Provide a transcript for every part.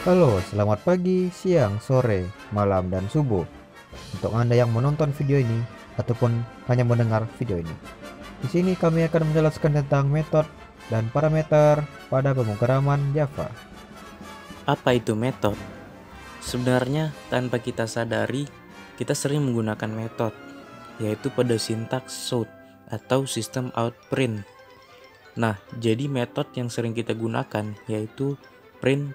Halo, selamat pagi, siang, sore, malam, dan subuh untuk Anda yang menonton video ini ataupun hanya mendengar video ini. Di sini kami akan menjelaskan tentang metode dan parameter pada pemrograman Java. Apa itu metode? Sebenarnya tanpa kita sadari, kita sering menggunakan metode, yaitu pada sintaks shout atau system out print. Nah, jadi metode yang sering kita gunakan yaitu print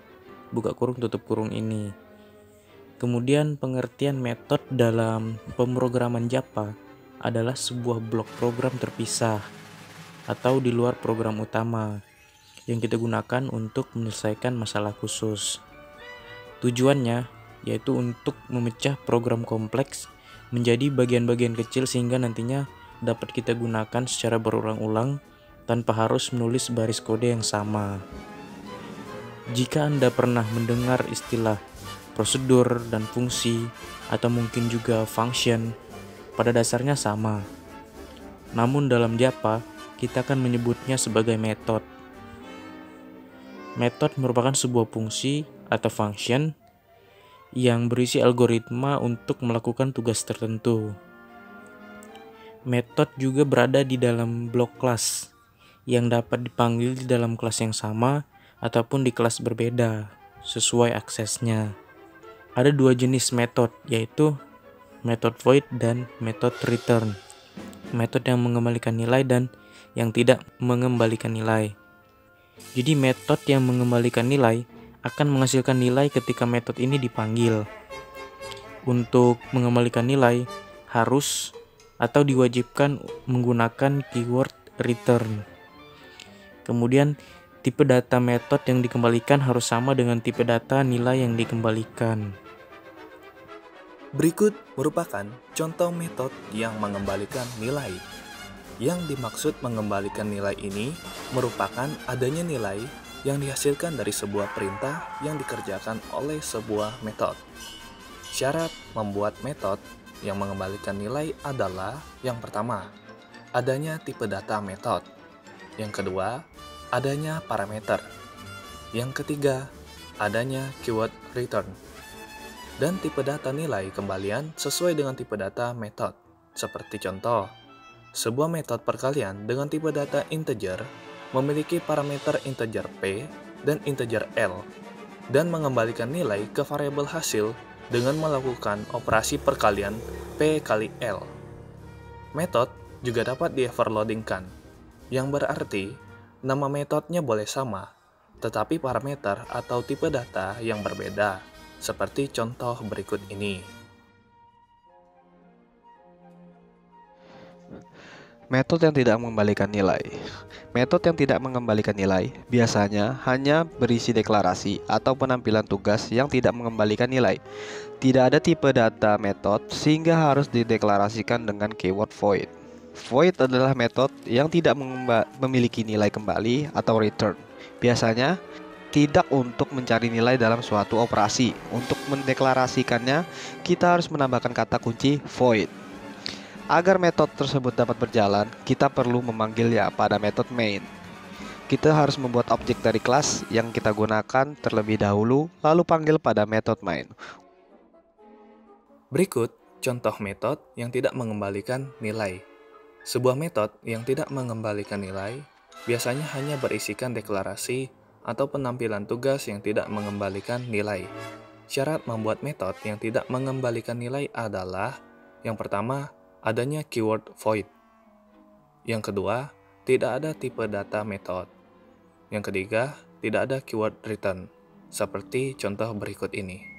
buka kurung tutup kurung ini. Kemudian pengertian metode dalam pemrograman Java adalah sebuah blok program terpisah atau di luar program utama yang kita gunakan untuk menyelesaikan masalah khusus. Tujuannya yaitu untuk memecah program kompleks menjadi bagian-bagian kecil sehingga nantinya dapat kita gunakan secara berulang-ulang tanpa harus menulis baris kode yang sama. Jika Anda pernah mendengar istilah prosedur dan fungsi atau mungkin juga function, pada dasarnya sama. Namun dalam Java, kita akan menyebutnya sebagai metode. Metode merupakan sebuah fungsi atau function yang berisi algoritma untuk melakukan tugas tertentu. Metode juga berada di dalam blok kelas yang dapat dipanggil di dalam kelas yang sama ataupun di kelas berbeda sesuai aksesnya. Ada dua jenis metode, yaitu metode void dan metode return. Metode yang mengembalikan nilai dan yang tidak mengembalikan nilai. Jadi metode yang mengembalikan nilai akan menghasilkan nilai ketika metode ini dipanggil. Untuk mengembalikan nilai harus atau diwajibkan menggunakan keyword return. Kemudian tipe data metode yang dikembalikan harus sama dengan tipe data nilai yang dikembalikan. Berikut merupakan contoh metode yang mengembalikan nilai. Yang dimaksud mengembalikan nilai ini merupakan adanya nilai yang dihasilkan dari sebuah perintah yang dikerjakan oleh sebuah metode. Syarat membuat metode yang mengembalikan nilai adalah yang pertama, adanya tipe data metode. Yang kedua, adanya parameter. Yang ketiga, adanya keyword return. Dan tipe data nilai kembalian sesuai dengan tipe data metode. Seperti contoh, sebuah metode perkalian dengan tipe data integer memiliki parameter integer p dan integer l dan mengembalikan nilai ke variabel hasil dengan melakukan operasi perkalian p kali l. Metode juga dapat di-overloadingkan, yang berarti nama metodenya boleh sama, tetapi parameter atau tipe data yang berbeda, seperti contoh berikut ini. Metode yang tidak mengembalikan nilai. Metode yang tidak mengembalikan nilai biasanya hanya berisi deklarasi atau penampilan tugas yang tidak mengembalikan nilai. Tidak ada tipe data metode sehingga harus dideklarasikan dengan keyword void. Void adalah metode yang tidak memiliki nilai kembali atau return. Biasanya tidak untuk mencari nilai dalam suatu operasi. Untuk mendeklarasikannya, kita harus menambahkan kata kunci void. Agar metode tersebut dapat berjalan, kita perlu memanggilnya pada metode main. Kita harus membuat objek dari kelas yang kita gunakan terlebih dahulu, lalu panggil pada metode main. Berikut contoh metode yang tidak mengembalikan nilai. Sebuah metode yang tidak mengembalikan nilai biasanya hanya berisikan deklarasi atau penampilan tugas yang tidak mengembalikan nilai. Syarat membuat metode yang tidak mengembalikan nilai adalah yang pertama, adanya keyword void. Yang kedua, tidak ada tipe data metode. Yang ketiga, tidak ada keyword return, seperti contoh berikut ini.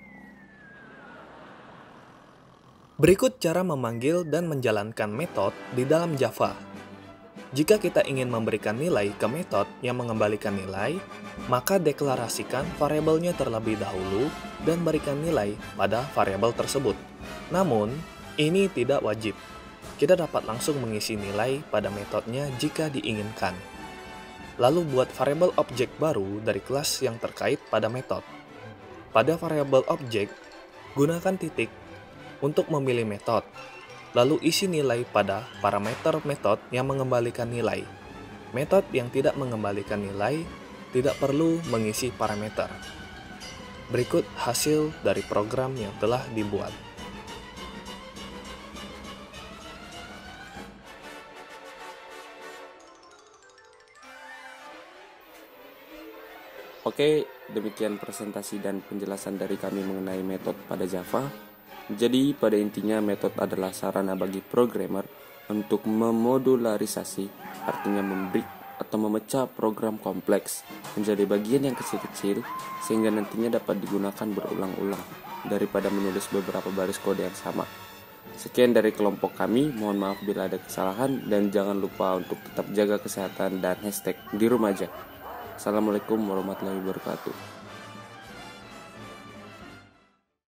Berikut cara memanggil dan menjalankan metode di dalam Java. Jika kita ingin memberikan nilai ke metode yang mengembalikan nilai, maka deklarasikan variabelnya terlebih dahulu dan berikan nilai pada variabel tersebut. Namun, ini tidak wajib. Kita dapat langsung mengisi nilai pada metodenya jika diinginkan. Lalu buat variabel objek baru dari kelas yang terkait pada metode. Pada variabel objek, gunakan titik untuk memilih metode. Lalu isi nilai pada parameter metode yang mengembalikan nilai. Metode yang tidak mengembalikan nilai tidak perlu mengisi parameter. Berikut hasil dari program yang telah dibuat. Oke, demikian presentasi dan penjelasan dari kami mengenai metode pada Java. Jadi, pada intinya metode adalah sarana bagi programmer untuk memodularisasi, artinya membreak atau memecah program kompleks menjadi bagian yang kecil-kecil sehingga nantinya dapat digunakan berulang-ulang daripada menulis beberapa baris kode yang sama. Sekian dari kelompok kami, mohon maaf bila ada kesalahan dan jangan lupa untuk tetap jaga kesehatan dan hashtag di rumah aja. Assalamualaikum warahmatullahi wabarakatuh.